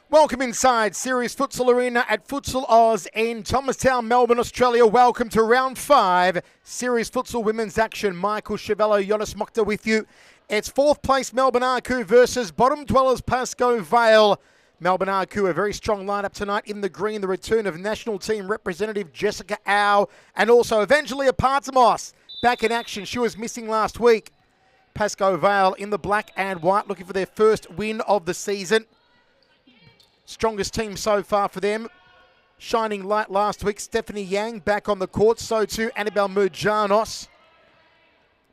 Welcome inside Series Futsal Arena at Futsal Oz in Thomastown, Melbourne, Australia. Welcome to round 5, Series Futsal Women's Action. Michael Chevello, Jonas Mokhtar with you. It's 4th place Melbourne Arcu versus bottom dwellers Pascoe Vale. Melbourne Arcu, a very strong lineup tonight in the green. The return of national team representative Jessica Au and also Evangelia Partamos back in action. She was missing last week. Pascoe Vale in the black and white, looking for their first win of the season. Strongest team so far for them. Shining light last week, Stephanie Yang back on the court. So too Annabelle Murjanos.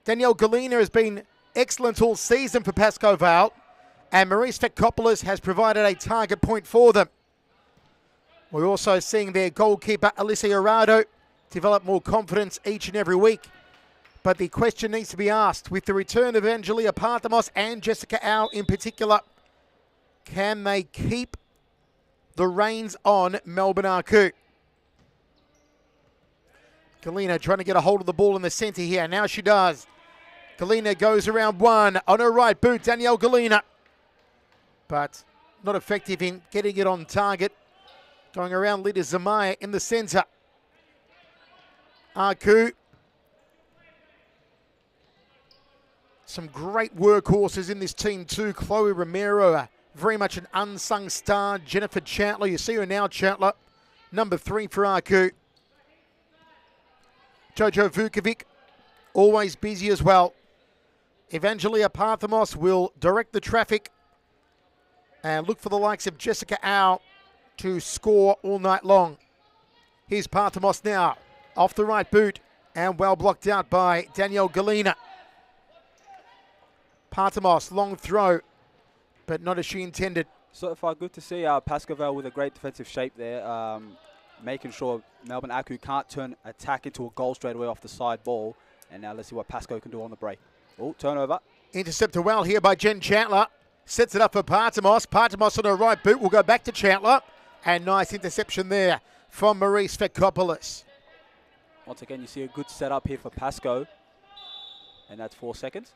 Danielle Galina has been excellent all season for Pascoe Vale. And Maurice Fekopoulos has provided a target point for them. We're also seeing their goalkeeper, Alicia Arado, develop more confidence each and every week. But the question needs to be asked, with the return of Evangelia Partamos and Jessica Au in particular, can they keep the reins on Melbourne Arcu? Galina trying to get a hold of the ball in the centre here. Now she does. Galina goes around one. On her right boot, Danielle Galina. But not effective in getting it on target. Going around Lita Zamaya in the centre. Arcu. Some great workhorses in this team too. Chloe Romero, very much an unsung star. Jennifer Chandler, you see her now, Chandler. Number 3 for Arcu. Jojo Vukovic, always busy as well. Evangelia Parthamos will direct the traffic and look for the likes of Jessica Au to score all night long. Here's Parthamos now, off the right boot and well blocked out by Danielle Galina. Parthamos, long throw, but not as she intended. So far, good to see Pascoe Vale with a great defensive shape there, making sure Melbourne Arcu can't turn attack into a goal straight away off the side ball. And now let's see what Pascoe can do on the break. Oh, turnover. Intercepted well here by Jen Chandler. Sets it up for Partamos. Partamos on her right boot will go back to Chandler. And nice interception there from Maurice Fekopoulos. Once again, you see a good setup here for Pascoe. And that's 4 seconds.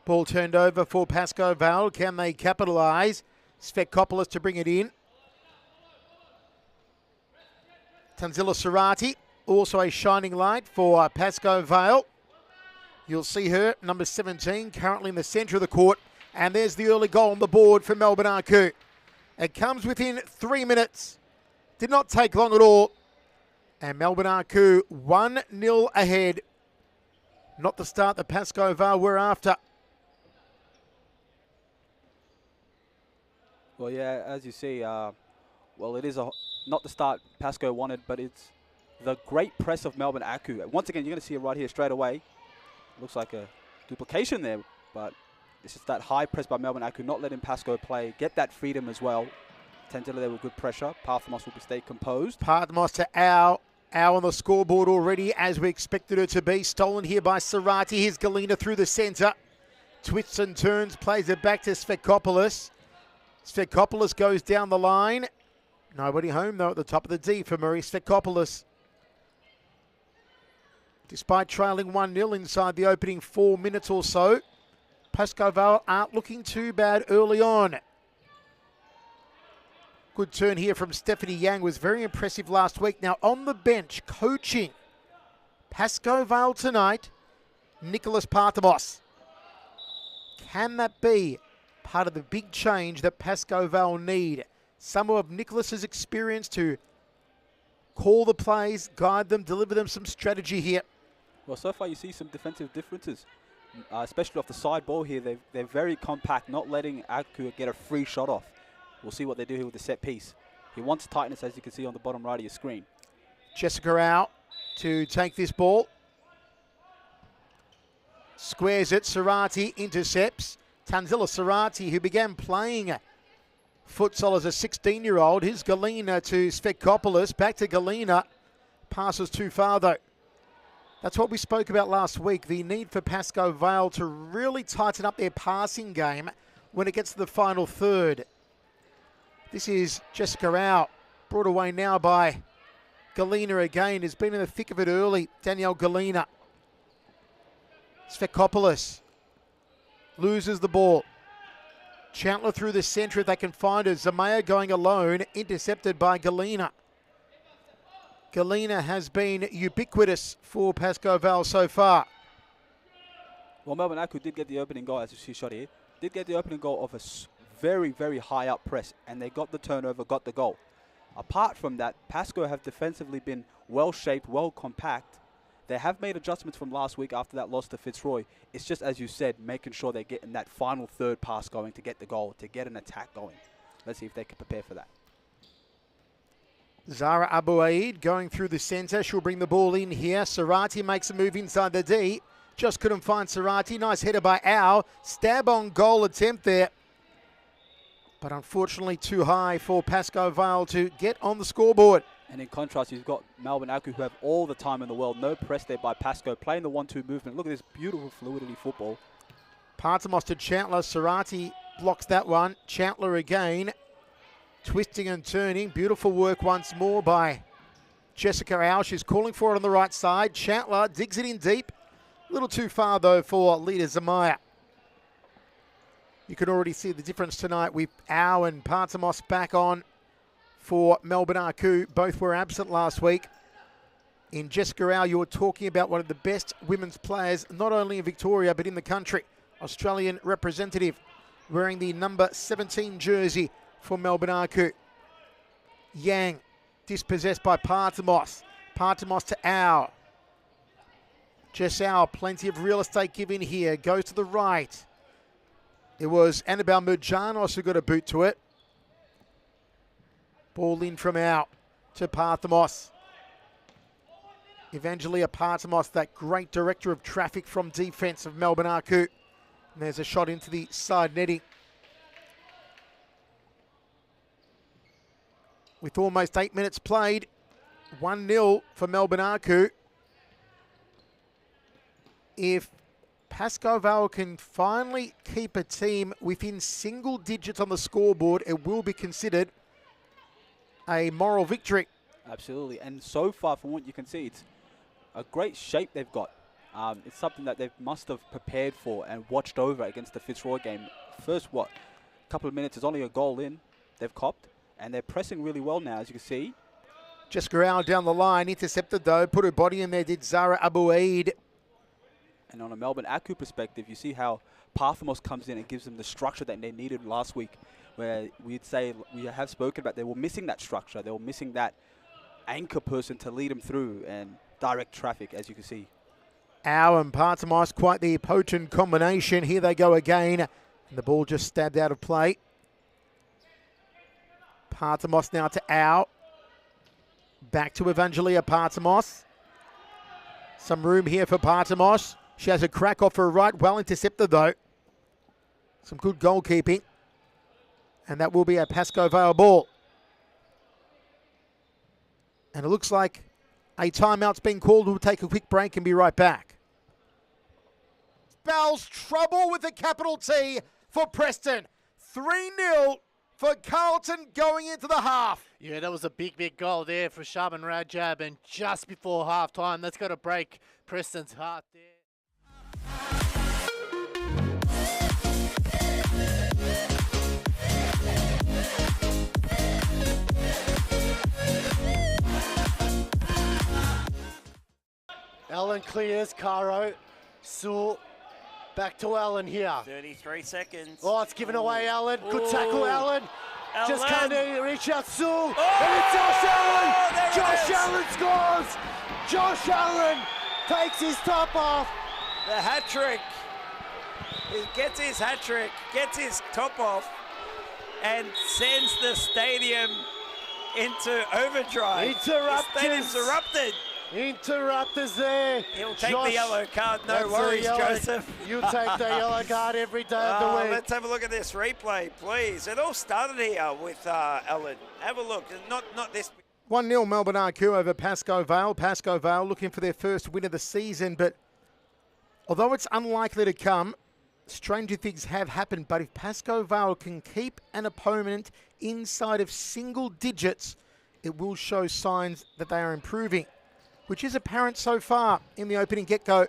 Ball turned over for Pascoe Vale. Can they capitalise? Fekopoulos to bring it in. Tanzila Sarati, also a shining light for Pascoe Vale. You'll see her, number 17, currently in the centre of the court. And there's the early goal on the board for Melbourne Arcu. It comes within 3 minutes. Did not take long at all. And Melbourne Arcu 1-0 ahead. Not the start that Pascoe Vale were after. Well, yeah, as you see, well, it is not the start Pascoe wanted, but it's the great press of Melbourne Arcu. Once again, you're going to see it right here straight away. Looks like a duplication there, but it's just that high press by Melbourne Arcu, not letting Pascoe play, get that freedom as well. Tendila there with good pressure. Parthamos will stay composed. Parthamos to Au. Au on the scoreboard already, as we expected her to be. Stolen here by Sarati. Here's Galina through the centre. Twists and turns, plays it back to Fekopoulos. Fekopoulos goes down the line. Nobody home, though, at the top of the D for Maurice Fekopoulos. Despite trailing 1-0 inside the opening 4 minutes or so, Pascoe Vale aren't looking too bad early on. Good turn here from Stephanie Yang, was very impressive last week. Now on the bench, coaching Pascoe Vale tonight, Nicholas Parthamos. Can that be part of the big change that Pascoe Vale need? Some of Nicholas's experience to call the plays, guide them, deliver them some strategy here. Well, so far you see some defensive differences, especially off the side ball here. They're very compact, not letting Arcu get a free shot off. We'll see what they do here with the set piece. He wants tightness, as you can see on the bottom right of your screen. Jessica out to take this ball. Squares it, Sarati intercepts. Tanzila Sarati, who began playing futsal as a 16-year-old. Here's Galina to Fekopoulos. Back to Galina. Passes too far, though. That's what we spoke about last week, the need for Pascoe Vale to really tighten up their passing game when it gets to the final third. This is Jessica Au, brought away now by Galina again, has been in the thick of it early. Danielle Galina. Fekopoulos loses the ball. Chandler through the centre if they can find her. Zamaya going alone, intercepted by Galina. Galina has been ubiquitous for Pascoe Vale so far. Well, Melbourne Aku did get the opening goal, as you see shot here. Did get the opening goal of a very, very high up press, and they got the turnover, got the goal. Apart from that, Pascoe have defensively been well-shaped, well-compact. They have made adjustments from last week after that loss to Fitzroy. It's just, as you said, making sure they're getting that final third pass going to get the goal, to get an attack going. Let's see if they can prepare for that. Zara Abu Aid going through the centre. She'll bring the ball in here. Sarati makes a move inside the D. Just couldn't find Sarati. Nice header by Au. Stab on goal attempt there. But unfortunately too high for Pascoe Vale to get on the scoreboard. And in contrast, you've got Melbourne Aku, who have all the time in the world. No press there by Pascoe, playing the 1-2 movement. Look at this beautiful fluidity football. Partamos to Chandler. Sarati blocks that one. Chandler again. Twisting and turning. Beautiful work once more by Jessica Au. She's calling for it on the right side. Chandler digs it in deep. A little too far, though, for leader Zamaya. You can already see the difference tonight with Au and Partamos back on for Melbourne Aku. Both were absent last week. In Jessica Au, you're talking about one of the best women's players, not only in Victoria, but in the country. Australian representative, wearing the number 17 jersey for Melbourne Aku. Yang, dispossessed by Partamos. Partamos to Au. Jess Au, plenty of real estate given here. Goes to the right. It was Annabelle Murjanos who got a boot to it. Ball in from Au to Partamos. Evangelia Partamos, that great director of traffic from defence of Melbourne Aku. And there's a shot into the side netting. With almost 8 minutes played, 1-0 for Melbourne Aku. If Pascoe Vale can finally keep a team within single digits on the scoreboard, it will be considered a moral victory. Absolutely. And so far, from what you can see, it's a great shape they've got. It's something that they must have prepared for and watched over against the Fitzroy game. First, couple of minutes is only a goal in. They've copped, and they're pressing really well now, as you can see. Jessica Au down the line, intercepted though, put her body in there, did Zara Abu Aid. And on a Melbourne Aku perspective, you see how Parthamos comes in and gives them the structure that they needed last week, where we have spoken about they were missing that structure. They were missing that anchor person to lead them through and direct traffic, as you can see. Au and Partamos, quite the potent combination. Here they go again. And the ball just stabbed out of play. Partamos now to Au. Back to Evangelia Partamos. Some room here for Partamos. She has a crack off her right. Well intercepted, though. Some good goalkeeping. And that will be a Pascoe Vale ball. And it looks like a timeout's been called. We'll take a quick break and be right back. Spells trouble with a capital T for Preston. 3-0 for Carlton going into the half. Yeah, that was a big goal there for Shaban Rajab, and just before half-time, that's got to break Preston's heart there. Allen clears, Caro, Sewell, back to Allen here. 33 seconds. Oh, it's given away, Allen. Good tackle, Allen. Just Allen. can't reach out, Sewell. Oh! And it's Josh Allen. There it Josh is. Allen scores. Josh Allen takes his top off. The hat-trick. He gets his hat-trick, gets his top off, and sends the stadium into overdrive. The stadium's erupted. Interrupters there. He'll take the yellow card, no worries, Joseph. You take the yellow card every day of the week. Let's have a look at this replay, please. It all started here with Allen. Have a look. Not this. 1-0 Melbourne Aku over Pascoe Vale. Pascoe Vale looking for their first win of the season, but although it's unlikely to come, stranger things have happened. But if Pascoe Vale can keep an opponent inside of single digits, it will show signs that they are improving, which is apparent so far in the opening get-go.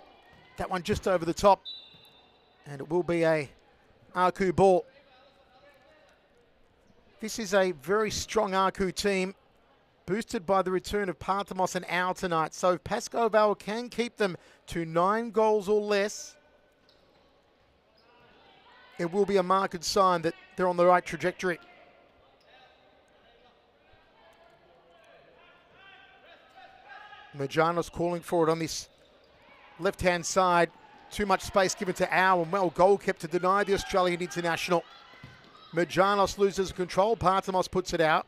That one just over the top. And it will be a Aku ball. This is a very strong Aku team, boosted by the return of Parthamos and Al tonight. So if Pascoe Vale can keep them to 9 goals or less, it will be a marked sign that they're on the right trajectory. Majanos calling for it on this left-hand side. Too much space given to Al, and well, goal kept to deny the Australian international. Majanos loses control. Parthamos puts it out.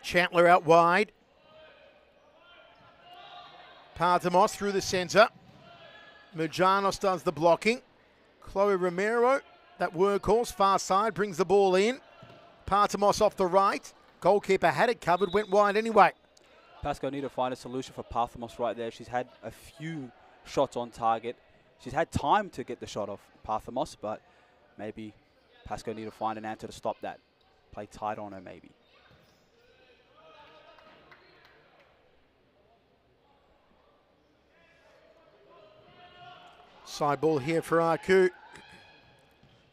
Chandler out wide. Parthamos through the centre. Majanos does the blocking. Chloe Romero, that workhorse, far side, brings the ball in. Parthamos off the right. Goalkeeper had it covered, went wide anyway. Pascoe need to find a solution for Parthamos right there. She's had a few shots on target. She's had time to get the shot off Parthamos, but maybe Pascoe need to find an answer to stop that. Play tight on her maybe. Side ball here for Aku.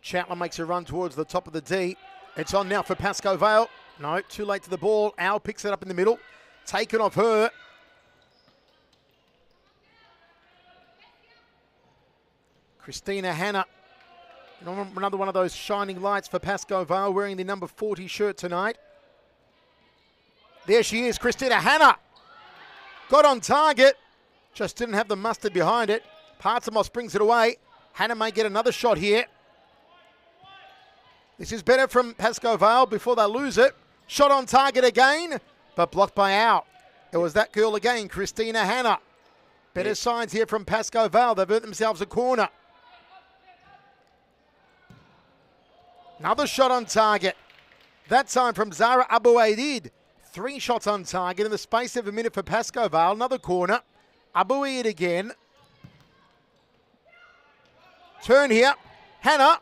Chandler makes a run towards the top of the D. It's on now for Pascoe Vale. No, too late to the ball. Al picks it up in the middle. Taken off her. Christina Hanna. Another one of those shining lights for Pascoe Vale, wearing the number 40 shirt tonight. There she is, Christina Hanna. Got on target. Just didn't have the mustard behind it. Parthamos brings it away. Hanna may get another shot here. This is better from Pascoe Vale before they lose it. Shot on target again, but blocked by Al. It was that girl again, Christina Hanna. Better signs here from Pascoe Vale. They've earned themselves a corner. Another shot on target. That time from Zara Abouaidid. 3 shots on target in the space of a minute for Pascoe Vale. Another corner. Abouaid again. Turn here. Hanna.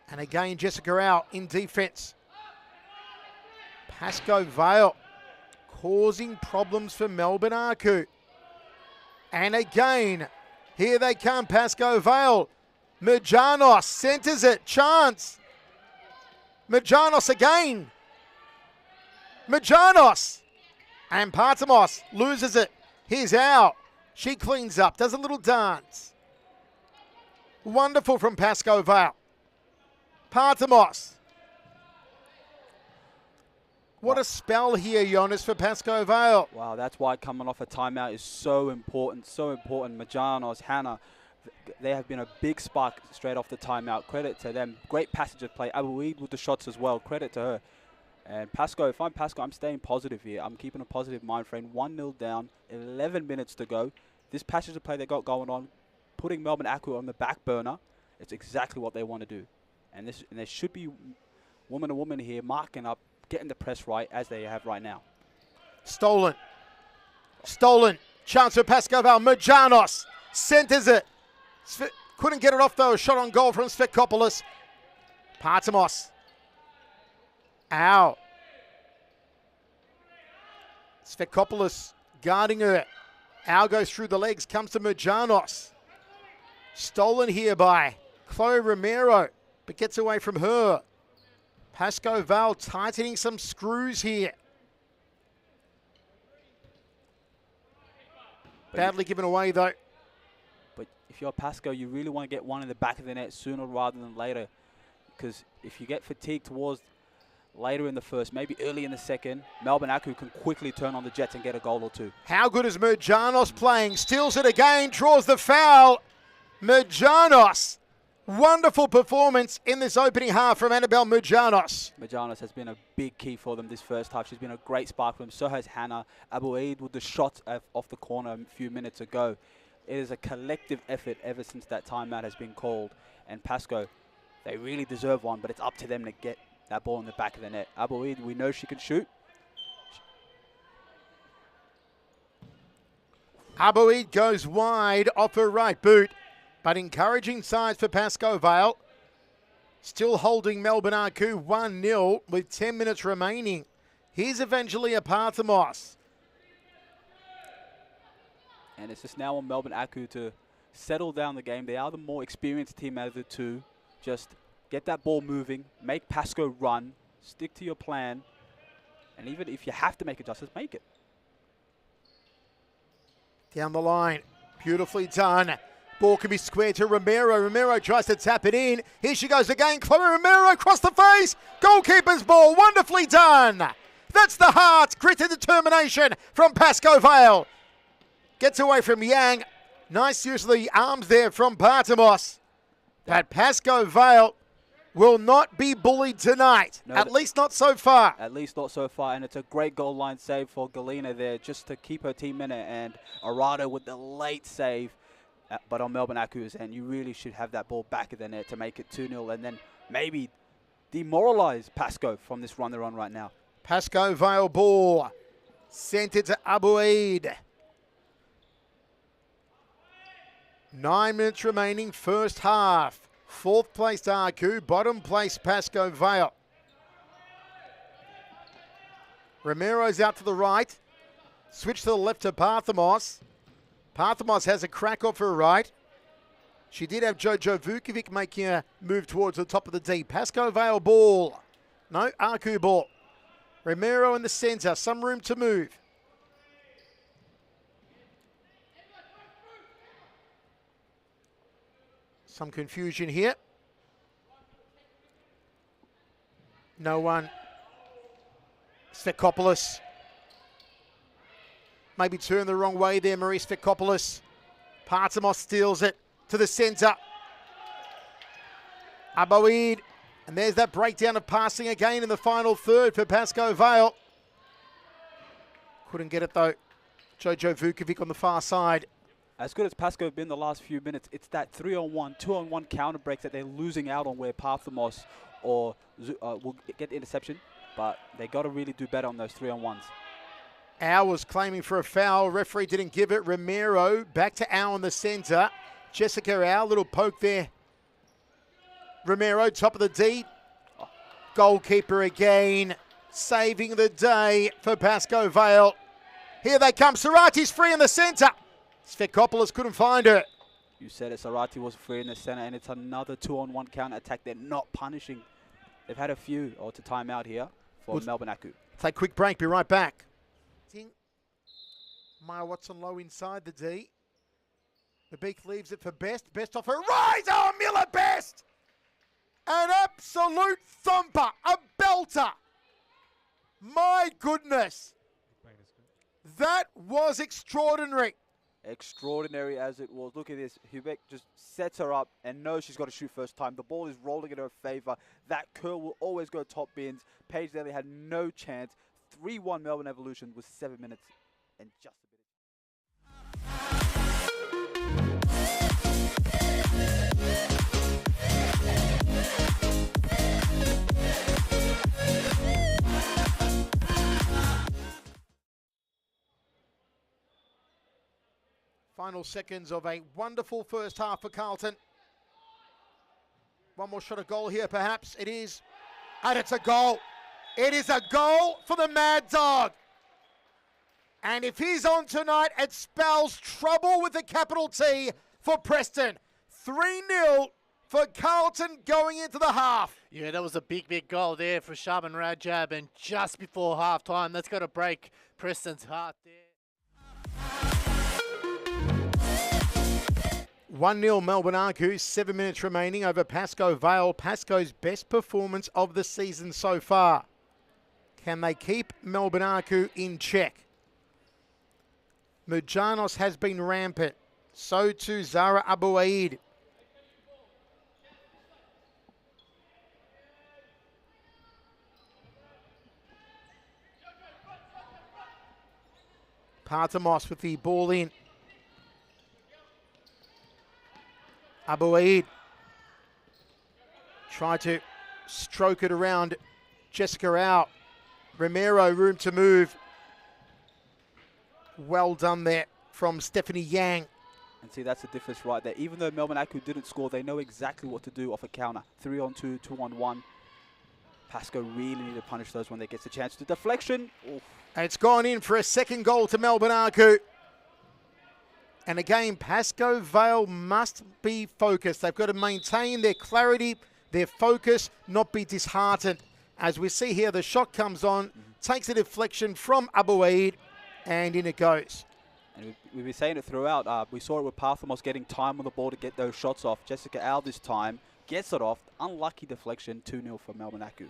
And again, Jessica Al in defence. Pascoe Vale causing problems for Melbourne Aku. And again, here they come, Pascoe Vale. Majanos centres it. Chance. Majanos again. Majanos. And Parthamos loses it. Here's Al. She cleans up, does a little dance. Wonderful from Pascoe Vale. Parthamos. What a spell here, Jonas, for Pascoe Vale. Wow, that's why coming off a timeout is so important, so important. Majanos, Hanna, they have been a big spark straight off the timeout. Credit to them. Great passage of play. Abouaid with the shots as well. Credit to her. And Pascoe, if I'm Pascoe, I'm staying positive here. I'm keeping a positive mind frame. 1-0 down, 11 minutes to go. This passage of play they got going on, putting Melbourne Aku on the back burner, it's exactly what they want to do. And there should be woman to woman here marking up, getting the press right as they have right now. Stolen. Stolen. Chance for Pascoe Vale. Majanos centres it. Couldn't get it off though. A shot on goal from Svekopoulos. Parthamos. Out. Svekopoulos guarding her. Al goes through the legs, comes to Majanos. Stolen here by Chloe Romero, but gets away from her. Pascoe Vale tightening some screws here. Badly given away though. But if you're Pascoe, you really want to get one in the back of the net sooner rather than later. Because if you get fatigued towards later in the first, maybe early in the second, Melbourne Aku can quickly turn on the Jets and get a goal or two. How good is Majanos playing? Steals it again, draws the foul. Majanos. Wonderful performance in this opening half from Annabelle Majanos. Majanos has been a big key for them this first half. She's been a great spark for them. So has Hanna. Abouaid with the shot off the corner a few minutes ago. It is a collective effort ever since that timeout has been called. And Pascoe, they really deserve one, but it's up to them to get that ball in the back of the net. Abouaid, we know she can shoot. Abouaid goes wide off her right boot, but encouraging signs for Pascoe Vale. Still holding Melbourne Aku 1-0 with 10 minutes remaining. Here's Evangelia Parthamos. And it's just now on Melbourne Aku to settle down the game. They are the more experienced team out of the two. Just get that ball moving, make Pascoe run, stick to your plan, and even if you have to make adjustments, make it. Down the line, beautifully done. Ball can be squared to Romero. Romero tries to tap it in. Here she goes again. Chloe Romero across the face. Goalkeeper's ball, wonderfully done. That's the heart, grit and determination from Pascoe Vale. Gets away from Yang. Nice use of the arms there from Bartamos. But Pascoe Vale will not be bullied tonight, No, at least not so far. At least not so far, and it's a great goal line save for Galena there just to keep her team in it, and Arado with the late save, but on Melbourne Aku's end, you really should have that ball back in the net to make it 2-0 and then maybe demoralize Pascoe from this run they're on right now. Pascoe Vale ball sent it to Abu Eid. 9 minutes remaining, first half. Fourth place Aku, bottom place Pascoe Vale. Romero's out to the right. Switch to the left to Parthamos. Parthamos has a crack off her right. She did have Jojo Vukovic making a move towards the top of the D. Pascoe Vale ball. No, Aku ball. Romero in the centre, some room to move. Some confusion here. No one. Sfekopoulos. Maybe turned the wrong way there, Marie Sfekopoulos. Parthamos steals it to the centre. Aboid. And there's that breakdown of passing again in the final third for Pascoe Vale. Couldn't get it though. Jojo Vukovic on the far side. As good as Pascoe have been the last few minutes, it's that 3-on-1, 2-on-1 counter breaks that they're losing out on where Parthamos or will get the interception, but they got to really do better on those 3-on-1s. Au was claiming for a foul. Referee didn't give it. Romero back to Au in the centre. Jessica Au, little poke there. Romero, top of the D. Goalkeeper again, saving the day for Pascoe Vale. Here they come. Sarati's free in the centre. Sfekopoulos couldn't find her. You said it, Sarati was free in the centre, and it's another 2-on-1 counter attack. They're not punishing. They've had a few, or to time out here for Melbourne Aku. Take a quick break, be right back. Maya Watson low inside the D. Mabeek leaves it for Best. Best off her rise. Oh, Miller Best! An absolute thumper, a belter. My goodness. That was extraordinary. Extraordinary as it was. Look at this. Hubek just sets her up and knows she's got to shoot first time. The ball is rolling in her favour. That curl will always go top bins. Paige Daly had no chance. 3-1 Melbourne Evolution with 7 minutes and just a bit. Final seconds of a wonderful first half for Carlton. One more shot of goal here, perhaps. It is. And it's a goal. It is a goal for the Mad Dog. And if he's on tonight, it spells trouble with a capital T for Preston. 3-0 for Carlton going into the half. Yeah, that was a big, big goal there for Shaban Rajab. And just before half-time, that's got to break Preston's heart there. 1-0 Melbourne Argus, 7 minutes remaining over Pascoe Vale. Pascoe's best performance of the season so far. Can they keep Melbourne Argus in check? Mujanos has been rampant. So too Zara Abouaid. Parthamos with the ball in. Abouaid tried to stroke it around Jessica out. Romero, room to move. Well done there from Stephanie Yang. And see, that's the difference right there. Even though Melbourne Aku didn't score, they know exactly what to do off a counter. 3-on-2, 2-on-1. Pascoe really need to punish those when they get the chance to deflection. Oof. And it's gone in for a second goal to Melbourne Aku. And again, Pascoe Vale must be focused. They've got to maintain their clarity, their focus, not be disheartened. As we see here, the shot comes on, takes a deflection from Abu Eid, and in it goes. And we've been saying it throughout. We saw it with Parthamos getting time on the ball to get those shots off. Jessica Al this time gets it off. Unlucky deflection, 2-0 for Melbourne Aku.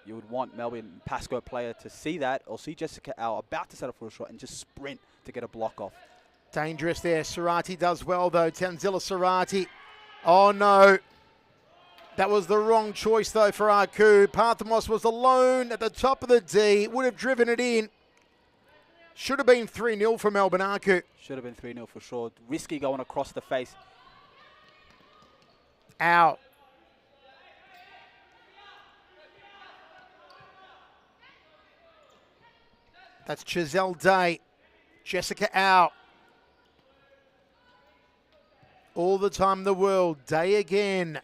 You would want Melbourne Pascoe player to see that or see Jessica Al about to set up for a shot and just sprint to get a block off. Dangerous there. Sarati does well though. Tanzila Sarati. Oh no. That was the wrong choice though for Aku. Parthamos was alone at the top of the D. Would have driven it in. Should have been 3-0 for Melbourne Aku. Should have been 3-0 for sure. Risky going across the face. Out. That's Chazelle Day. Jessica out. All the time in the world. Day again.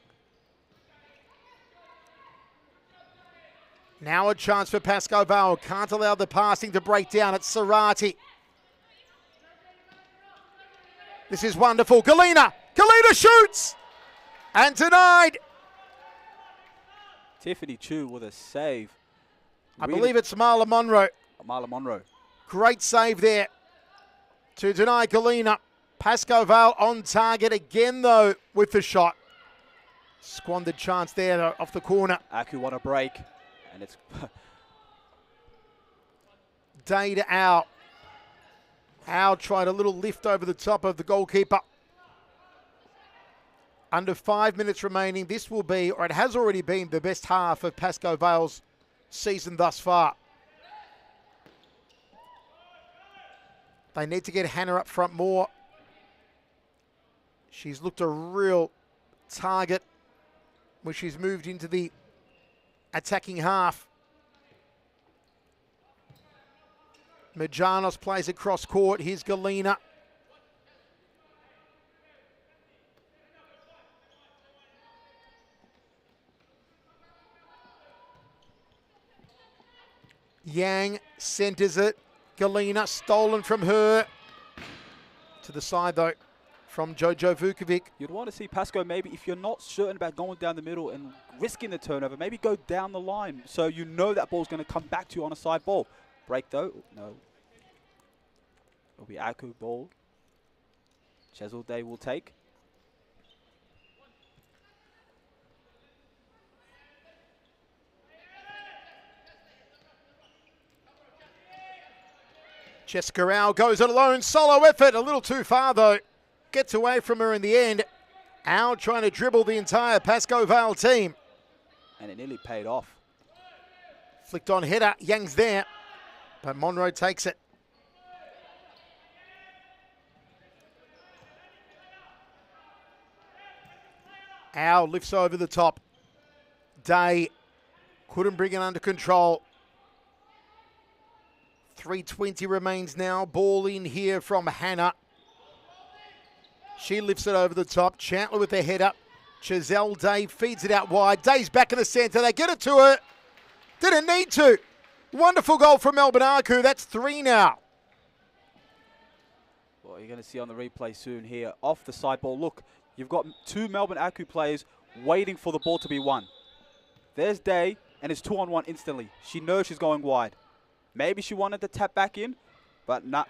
Now a chance for Pascoe Vale. Can't allow the passing to break down. It's Sarati. This is wonderful. Galena. Galena shoots. And denied. Tiffany Chu with a save. I believe it's Marla Monroe. Marla Monroe. Great save there to deny Galena. Pascoe Vale on target again, though, with the shot. Squandered chance there, though, off the corner. Aku won a break, and it's... Day to Al. Al tried a little lift over the top of the goalkeeper. Under 5 minutes remaining, this will be, or it has already been, the best half of Pascoe Vale's season thus far. They need to get Hannah up front more. She's looked a real target when she's moved into the attacking half. Majanos plays across court. Here's Galena. Yang centres it. Galena stolen from her. To the side though from Jojo Vukovic. You'd want to see Pascoe maybe, if you're not certain about going down the middle and risking the turnover, maybe go down the line so you know that ball's going to come back to you on a side ball. Break though, no. It'll be Aku ball. Chazelle Day will take. Jessica Al goes it alone, solo effort, a little too far though. Gets away from her in the end. Al trying to dribble the entire Pascoe Vale team. And it nearly paid off. Flicked on header, Yang's there, but Monroe takes it. Al lifts over the top. Day couldn't bring it under control. 3:20 remains now. Ball in here from Hannah. She lifts it over the top. Chandler with the header. Chazelle Day feeds it out wide. Day's back in the centre. They get it to her. Didn't need to. Wonderful goal from Melbourne Aku. That's 3 now. Well, you're going to see on the replay soon here. Off the side ball. Look, you've got 2 Melbourne Aku players waiting for the ball to be won. There's Day, and it's 2-on-1 instantly. She knows she's going wide. Maybe she wanted to tap back in, but nah.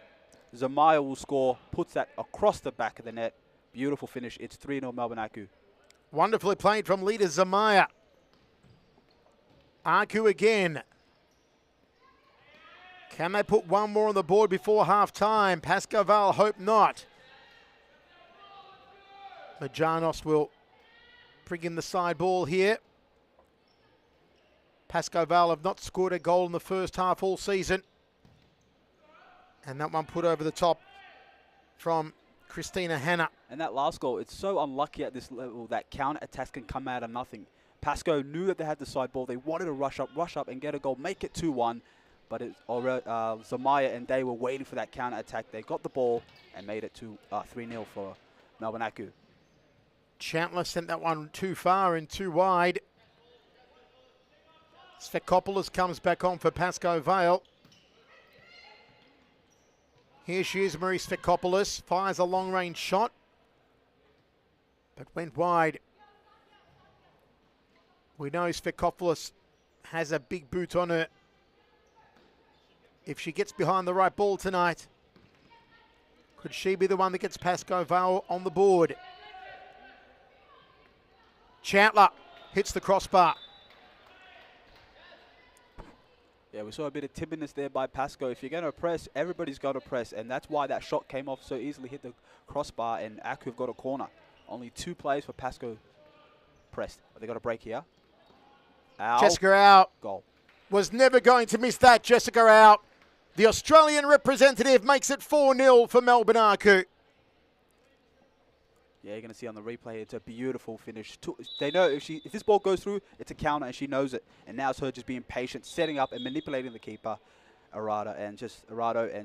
Zamaya will score, puts that across the back of the net. Beautiful finish. It's 3-0 Melbourne Aku. Wonderfully played from leader Zamaya. Aku again. Can they put one more on the board before half-time? Pascoe Vale hope not. Majanos will bring in the side ball here. Pascoe Vale have not scored a goal in the first half all season. And that one put over the top from Christina Hannah. And that last goal, it's so unlucky at this level that counter-attacks can come out of nothing. Pascoe knew that they had the side ball. They wanted to rush up and get a goal, make it 2-1. But Zamaya and Day were waiting for that counter-attack. They got the ball and made it to 3-0 for Melbourne Aku. Chandler sent that one too far and too wide. Svekopoulos comes back on for Pascoe Vale. Here she is, Marie Svekopoulos. Fires a long-range shot, but went wide. We know Svekopoulos has a big boot on her. If she gets behind the right ball tonight, could she be the one that gets Pascoe Vale on the board? Chandler hits the crossbar. Yeah, we saw a bit of timidness there by Pascoe. If you're going to press, everybody's going to press, and that's why that shot came off so easily, hit the crossbar, and Aku have got a corner. Only 2 plays for Pascoe pressed. They got a break here. Out. Jessica out. Goal. Was never going to miss that. Jessica out. The Australian representative makes it 4-0 for Melbourne Aku. Yeah, you're going to see on the replay, it's a beautiful finish. They know if this ball goes through, it's a counter, and she knows it. And now it's her just being patient, setting up and manipulating the keeper, Arado, and just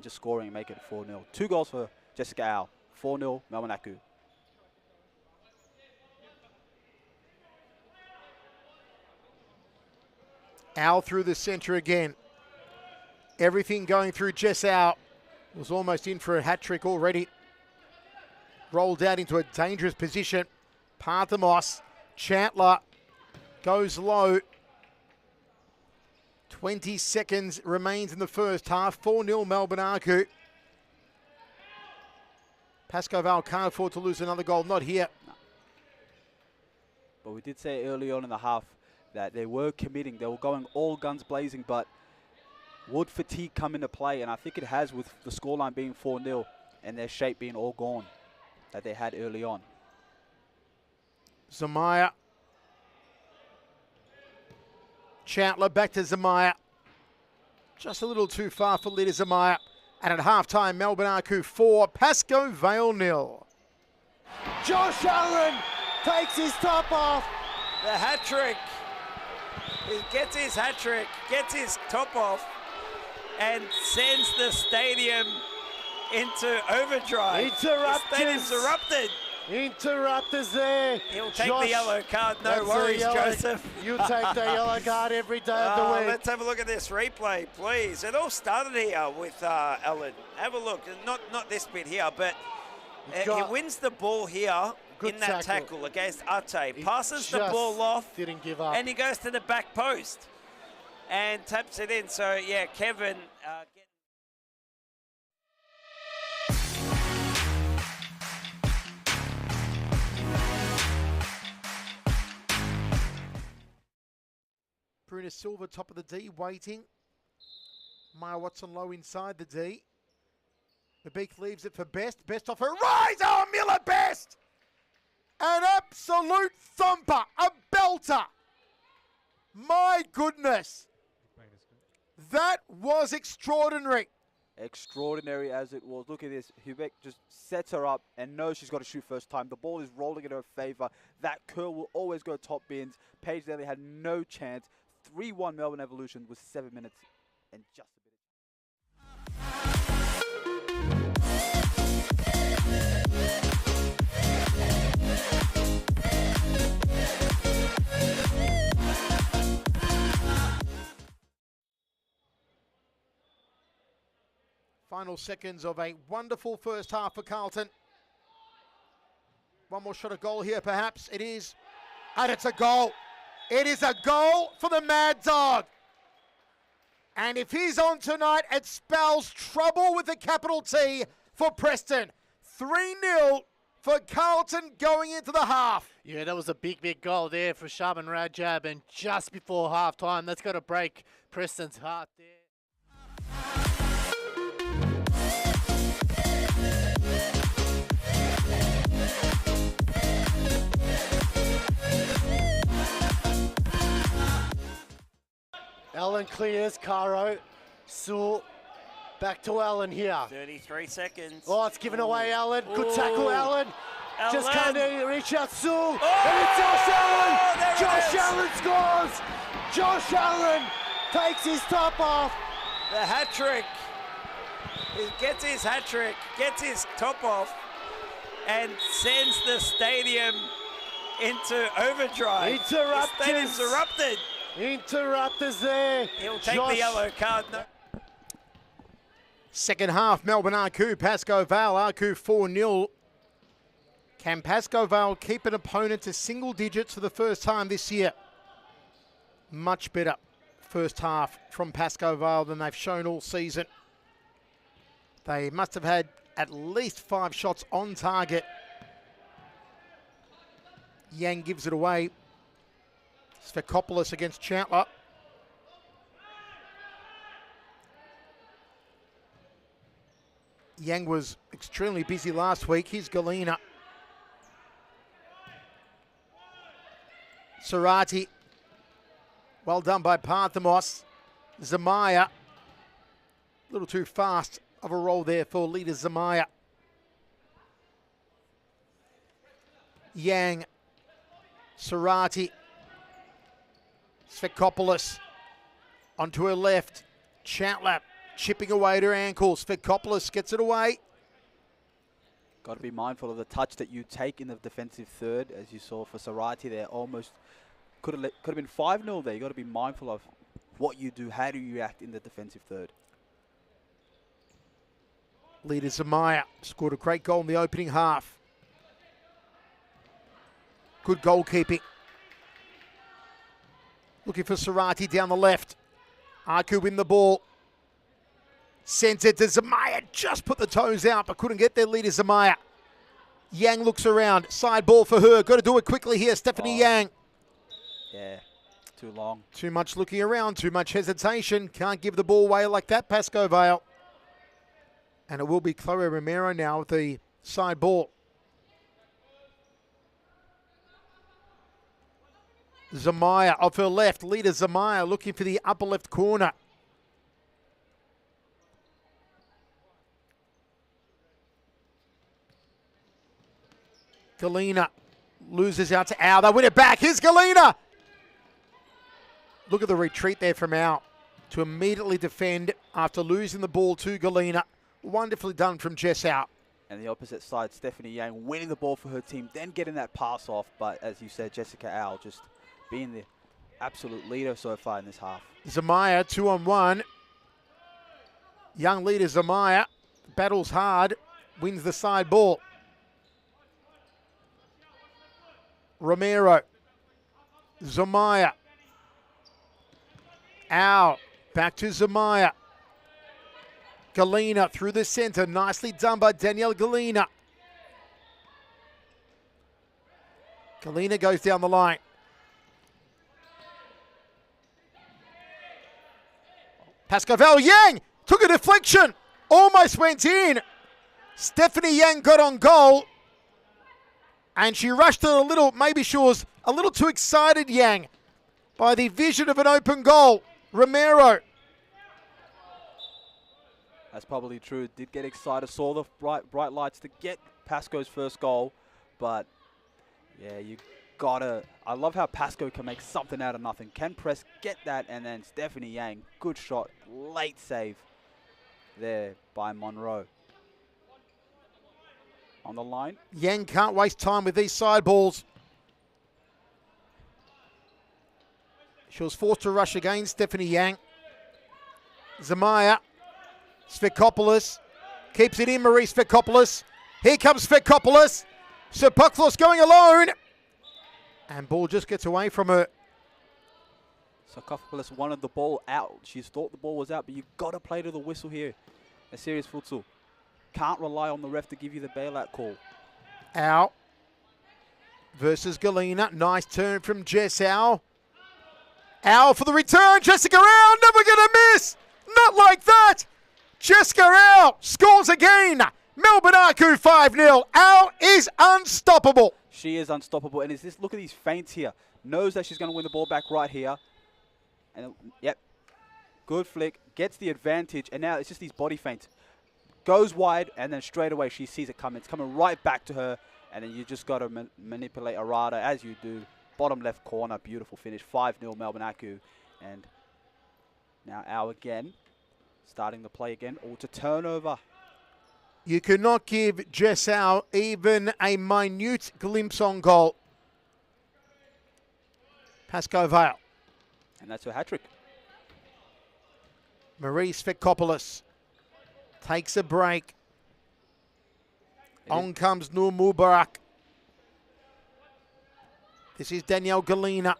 scoring and make it 4-0. 2 goals for Jessica Au. 4-0, Melbourne Aku. Au through the centre again. Everything going through Jess Au. Was almost in for a hat-trick already. Rolled out into a dangerous position. Parthamos, Chandler goes low. 20 seconds remains in the first half. 4-0 Melbourne Aku. Pascoe Vale can't afford to lose another goal. Not here. No. But we did say early on in the half that they were committing. They were going all guns blazing, but would fatigue come into play? And I think it has, with the scoreline being 4-0 and their shape being all gone that they had early on. Zamaya. Chandler back to Zamaya. Just a little too far for Lita Zamaya. And at halftime, Melbourne Aku 4, Pascoe Vale 0. Josh Allen takes his top off. The hat-trick. He gets his hat-trick, gets his top off, and sends the stadium into overdrive. Interrupters. The stadium's erupted. Interrupters there. He'll take Josh, the yellow card, no that's the worries, yellow. Joseph. You take the yellow card every day of the week. Let's have a look at this replay, please. It all started here with Allen. Have a look. Not this bit here, but he wins the ball here in that tackle against Ate. Passes the ball off. Didn't give up. And he goes to the back post and taps it in. So, yeah, Kevin... Bruna Silva, top of the D, waiting. Maya Watson low inside the D. Mabeek leaves it for Best. Best off her rise. Oh, Miller Best! An absolute thumper, a belter. My goodness. That was extraordinary. Extraordinary as it was. Look at this. Hubek just sets her up and knows she's got to shoot first time. The ball is rolling in her favour. That curl will always go top bins. Paige Daly had no chance. 3-1 Melbourne Evolution with 7 minutes and just a bit. Final seconds of a wonderful first half for Carlton. One more shot at goal here, perhaps. It is. And it's a goal. It is a goal for the Mad Dog. And if he's on tonight, it spells trouble with a capital T for Preston. 3-0 for Carlton going into the half. Yeah, that was a big goal there for Shaban Rajab. And just before half-time, that's got to break Preston's heart there. Allen clears, Caro, Sewell, back to Allen here. 33 seconds. Oh, it's given away, Allen. Good tackle, Allen. Just can't reach out, Sewell. Oh, and it's Josh Allen. Josh Allen scores. Josh Allen takes his top off. The hat-trick. He gets his hat-trick, gets his top off, and sends the stadium into overdrive. Interrupters. The stadium's erupted. Interrupters there. He'll take Josh. the yellow card. No. Second half, Melbourne Aku, Pascoe Vale, Aku 4-0. Can Pascoe Vale keep an opponent to single digits for the first time this year? Much better first half from Pascoe Vale than they've shown all season. They must have had at least 5 shots on target. Yang gives it away. Svekopoulos against Chandler. Yang was extremely busy last week. Here's Galina. Sarati. Well done by Parthamos. Zamaya. A little too fast of a roll there for leader Zamaya. Yang. Sarati. Svekopoulos. Onto her left. Chandler. Chipping away at her ankles. Svekopoulos gets it away. Got to be mindful of the touch that you take in the defensive third, as you saw for Sarati there. Almost could have been 5-0 there. You got to be mindful of what you do. How do you react in the defensive third? Leader Zamaya scored a great goal in the opening half. Good goalkeeping. Looking for Sarati down the left. Aku win the ball. Sends it to Zamaya. Just put the toes out, but couldn't get there, leader Zamaya. Yang looks around. Side ball for her. Got to do it quickly here, Stephanie Yang. Yeah, too long. Too much looking around, too much hesitation. Can't give the ball away like that, Pascoe Vale. And it will be Chloe Romero now with the side ball. Zamaya off her left. Leader Zamaya looking for the upper left corner. Galina loses out to Al. They win it back. Here's Galina. Look at the retreat there from Al to immediately defend after losing the ball to Galina. Wonderfully done from Jess Al. And the opposite side, Stephanie Yang winning the ball for her team, then getting that pass off. But as you said, Jessica Al just being the absolute leader so far in this half. Zamaya 2-on-1. Young leader Zamaya battles hard, wins the side ball. Romero. Zamaya. Al. Back to Zamaya. Galina through the center. Nicely done by Danielle Galina. Galina goes down the line. Pascoe Vale. Yang took a deflection. Almost went in. Stephanie Yang got on goal. And she rushed it a little. Maybe she was a little too excited, Yang, by the vision of an open goal. Romero. That's probably true. Did get excited. Saw the bright lights to get Pascoe's first goal. But, yeah, you got to... I love how Pascoe can make something out of nothing. Can press, get that, and then Stephanie Yang. Good shot. Late save there by Monroe. On the line. Yang can't waste time with these side balls. She was forced to rush again, Stephanie Yang. Zamaya. Svekopoulos. Keeps it in, Marie Svekopoulos. Here comes Svekopoulos. Svekopoulos going alone. And ball just gets away from her. Svekopoulos wanted the ball out. She thought the ball was out, but you've got to play to the whistle here. A serious futsal. Can't rely on the ref to give you the bailout call. Al versus Galina. Nice turn from Jess Al. Al for the return. Jessica Al, never going to miss. Not like that. Jessica Al scores again. Melbourne Aku 5-0. Al is unstoppable. She is unstoppable. And look at these feints here. Knows that she's going to win the ball back right here. And yep. Good flick. Gets the advantage. And now it's just these body feints. Goes wide, and then straight away she sees it coming. It's coming right back to her, and then you just got to manipulate Arada as you do. Bottom left corner, beautiful finish. 5-0 Melbourne Aku. And now Al again, starting the play again. Oh, it's a turnover. You cannot give Jess Al even a minute glimpse on goal. Pascoe Vale. And that's her hat-trick. Marie Svekopoulos takes a break. On comes Nur Mubarak. This is Danielle Galina.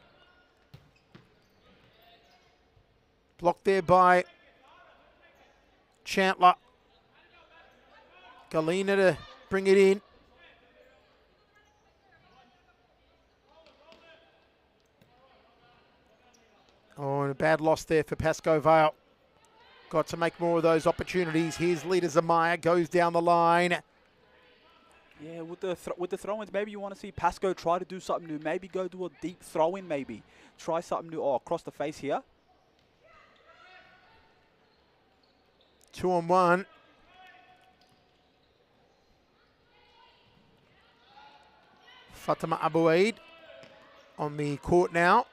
Blocked there by Chandler. Galina to bring it in. Oh, and a bad loss there for Pascoe Vale. Got to make more of those opportunities. Here's Lita Zamaya, goes down the line. Yeah, with the throw-ins, maybe you want to see Pascoe try to do something new. Maybe go do a deep throw-in, maybe. Try something new. Oh, across the face here. 2-on-1. Fatima Abouaid on the court now.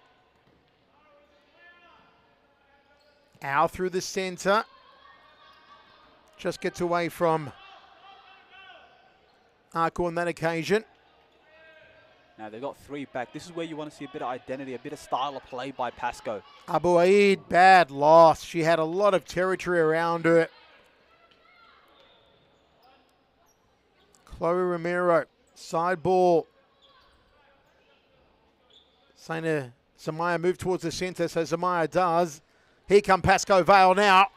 Out through the centre. Just gets away from Arco on that occasion. Now they've got 3 back. This is where you want to see a bit of identity, a bit of style of play by Pascoe. Abouaid, bad loss. She had a lot of territory around her. Chloe Romero, side ball. Saina Zamaya move towards the centre, so Zamaya does. Here come Pascoe Vale now.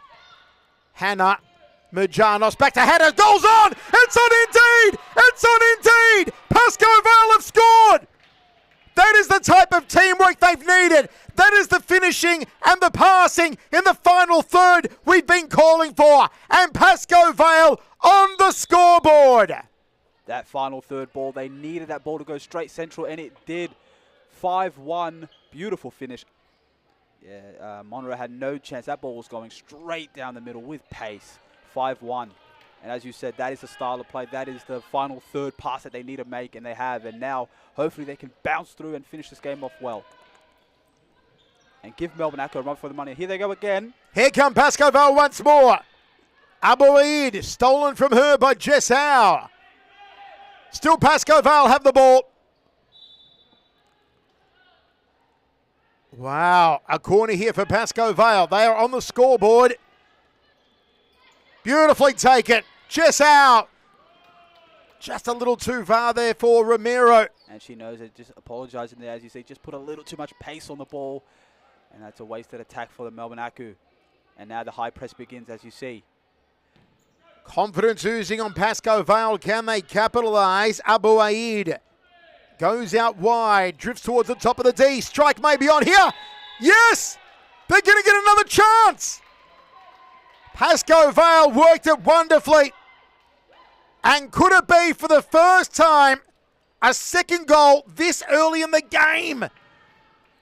Hannah Merjanos back to Hannah. Goal's on! It's on indeed! It's on indeed! Pascoe Vale have scored! That is the type of teamwork they've needed. That is the finishing and the passing in the final third we've been calling for. And Pascoe Vale on the scoreboard. That final third ball, they needed that ball to go straight central, and it did. 5-1, beautiful finish. Yeah, Monroe had no chance. That ball was going straight down the middle with pace. 5-1. And as you said, that is the style of play. That is the final third pass that they need to make, and they have. And now, hopefully, they can bounce through and finish this game off well. And give Melbourne Acco a run for the money. Here they go again. Here come Pascoe Vale once more. Abouaid, stolen from her by Jess Howe. Still Pascoe Vale have the ball. Wow, a corner here for Pascoe Vale. They are on the scoreboard. Beautifully taken. Jess out. Just a little too far there for Romero. And she knows it, just apologising there, as you see. Just put a little too much pace on the ball. And that's a wasted attack for the Melbourne Acco. And now the high press begins, as you see. Confidence oozing on Pascoe Vale. Can they capitalise? Abouaid goes out wide, drifts towards the top of the D. Strike may be on here. Yes! They're going to get another chance. Pascoe Vale worked it wonderfully. And could it be for the first time a second goal this early in the game?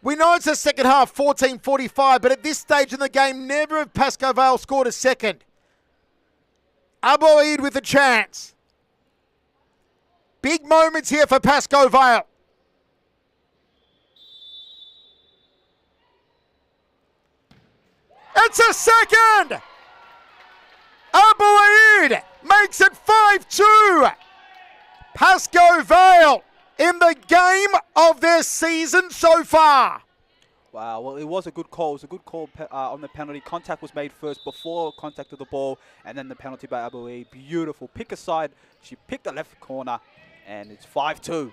We know it's the second half, 14:45, but at this stage in the game, never have Pascoe Vale scored a second. Abouaid with a chance. Big moments here for Pascoe Vale. It's a second! Abouaid makes it 5-2. Pascoe Vale in the game of their season so far. Wow, well, it was a good call. It was a good call on the penalty. Contact was made first before contact of the ball, and then the penalty by Abouaid. Beautiful. Pick a side. She picked the left corner, and it's 5-2.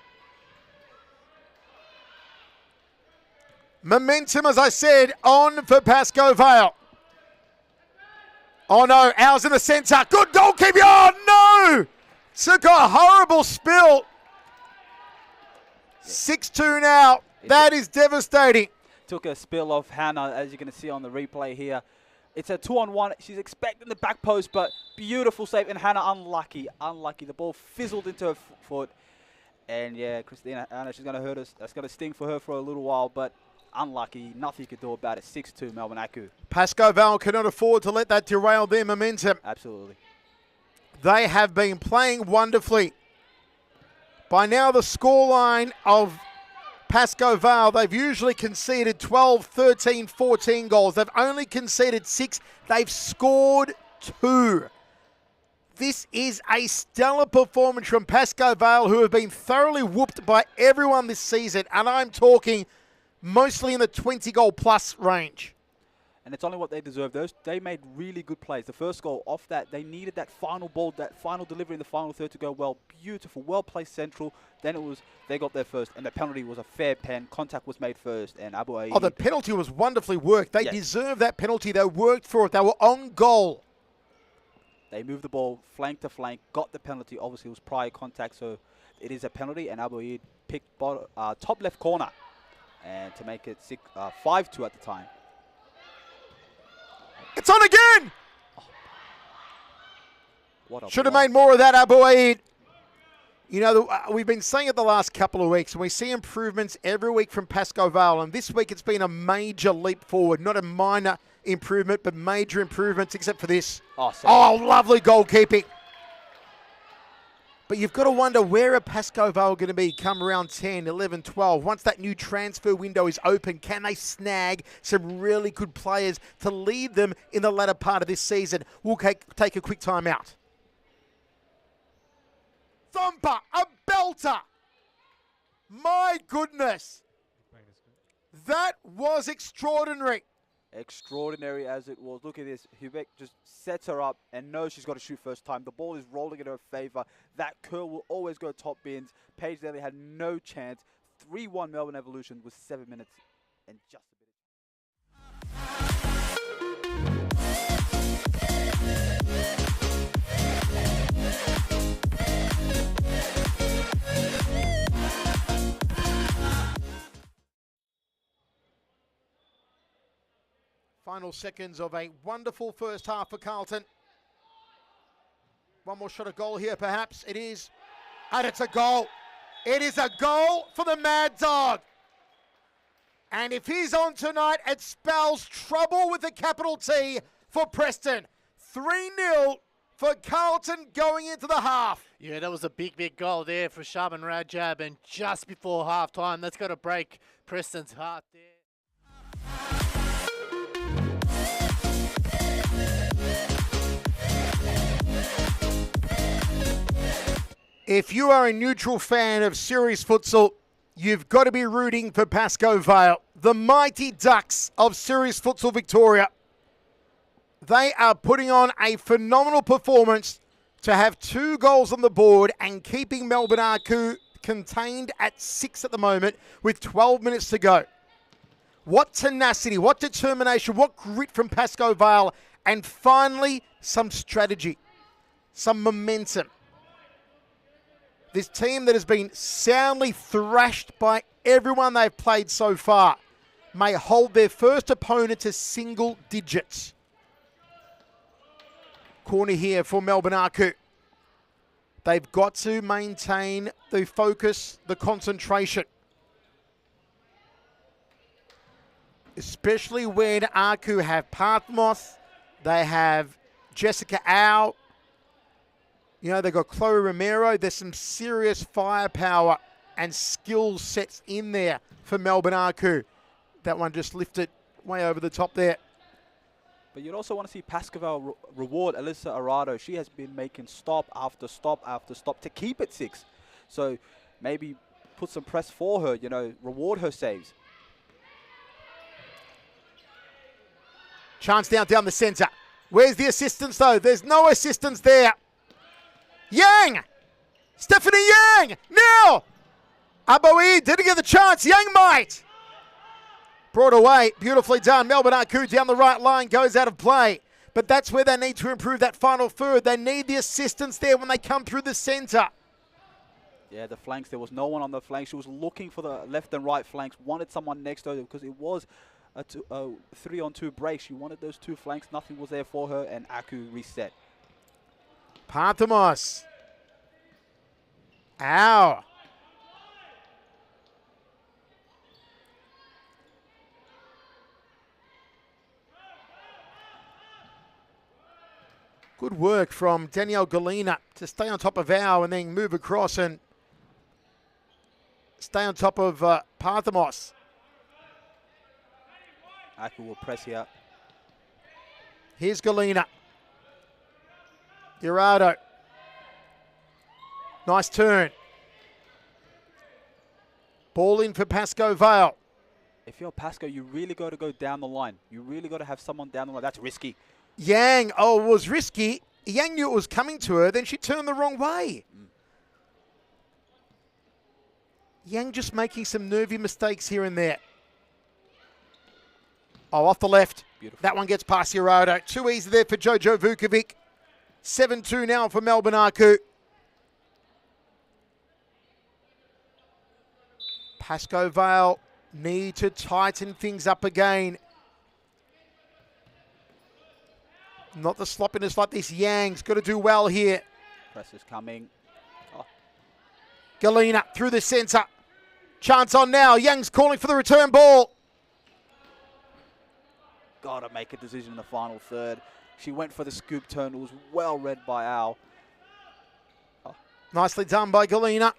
Momentum, as I said, on for Pascoe Vale. Oh no, ours in the centre. Good goalkeeping. Oh no! Took a horrible spill. 6-2 now. That is devastating. Took a spill off Hannah, as you can see on the replay here. It's a 2-on-1. She's expecting the back post, but beautiful save. And Hannah unlucky. Unlucky. The ball fizzled into her foot. And yeah, Christina, she's going to hurt us. That's going to sting for her for a little while, but unlucky. Nothing you could do about it. 6-2 Melbourne Acco. Pascoe Vale cannot afford to let that derail their momentum. Absolutely. They have been playing wonderfully. By now, the scoreline of Pascoe Vale, they've usually conceded 12, 13, 14 goals. They've only conceded 6. They've scored 2. This is a stellar performance from Pascoe Vale, who have been thoroughly whooped by everyone this season. And I'm talking mostly in the 20-goal plus range. And it's only what they deserve. They made really good plays. The first goal off that, they needed that final ball, that final delivery in the final third to go well. Beautiful, well-placed central. Then they got there first, and the penalty was a fair pen. Contact was made first, and Abu Aid. Oh, the penalty was wonderfully worked. They deserved that penalty. They worked for it. They were on goal. They moved the ball flank to flank, got the penalty. Obviously, it was prior contact, so it is a penalty, and Abu Aid picked top left corner and to make it 5-2 at the time. It's on again! Should have made more of that, Abu Aid. You know, we've been saying it the last couple of weeks, and we see improvements every week from Pascoe Vale, and this week it's been a major leap forward. Not a minor improvement, but major improvements, except for this. Oh, lovely goalkeeping. But you've got to wonder, where are Pascoe Vale going to be come around 10, 11, 12? Once that new transfer window is open, can they snag some really good players to lead them in the latter part of this season? We'll take a quick timeout. Thumper, a belter. My goodness. That was extraordinary. Extraordinary as it was. Look at this. Hubek just sets her up and knows she's got to shoot first time. The ball is rolling in her favour. That curl will always go top bins. Paige Daly had no chance. 3-1 Melbourne Evolution with 7 minutes and just a bit. Final seconds of a wonderful first half for Carlton. One more shot at goal here, perhaps. It is. And it's a goal. It is a goal for the Mad Dog. And if he's on tonight, it spells trouble with a capital T for Preston. 3-0 for Carlton going into the half. Yeah, that was a big goal there for Shaban Rajab. And just before half-time, that's got to break Preston's heart there. If you are a neutral fan of series futsal, you've got to be rooting for Pascoe Vale, the mighty Ducks of series futsal Victoria. They are putting on a phenomenal performance to have 2 goals on the board and keeping Melbourne Aku contained at 6 at the moment with 12 minutes to go. What tenacity, what determination, what grit from Pascoe Vale, and finally some strategy, some momentum. This team that has been soundly thrashed by everyone they've played so far may hold their first opponent to single digits. Corner here for Melbourne Aku. They've got to maintain the focus, the concentration. Especially when Aku have Parthmoth, they have Jessica Au. You know, they've got Chloe Romero. There's some serious firepower and skill sets in there for Melbourne Aku. That one just lifted way over the top there. But you'd also want to see Pascoe Vale reward Alyssa Arado. She has been making stop after stop after stop to keep it 6. So maybe put some press for her, you know, reward her saves. Chance down the centre. Where's the assistance, though? There's no assistance there. Yang! Stephanie Yang! Now! Aboui didn't get the chance. Yang might! Brought away. Beautifully done. Melbourne Aku down the right line goes out of play. But that's where they need to improve that final third. They need the assistance there when they come through the centre. Yeah, the flanks. There was no one on the flanks. She was looking for the left and right flanks. Wanted someone next to her because it was a 3-on-2 break. She wanted those 2 flanks. Nothing was there for her, and Aku reset. Parthamos. Ow. Good work from Danielle Galina to stay on top of Au and then move across and stay on top of Parthamos. Aku will press here. Here's Galina. Dorado. Nice turn. Ball in for Pascoe Vale. if you're Pascoe, you really got to go down the line. You really got to have someone down the line. That's risky. Yang, oh, it was risky. Yang knew it was coming to her, then she turned the wrong way. Yang just making some nervy mistakes here and there. Oh, off the left. Beautiful. That one gets past Hirado. Too easy there for Jojo Vukovic. 7-2 now for Melbourne Aku. Pascoe Vale need to tighten things up again. Not the sloppiness like this. Yang's got to do well here. Press is coming. Oh. Galena through the centre. Chance on now. Yang's calling for the return ball. Got to make a decision in the final third. She went for the scoop turn. It was well read by Al. Oh. Nicely done by Galena.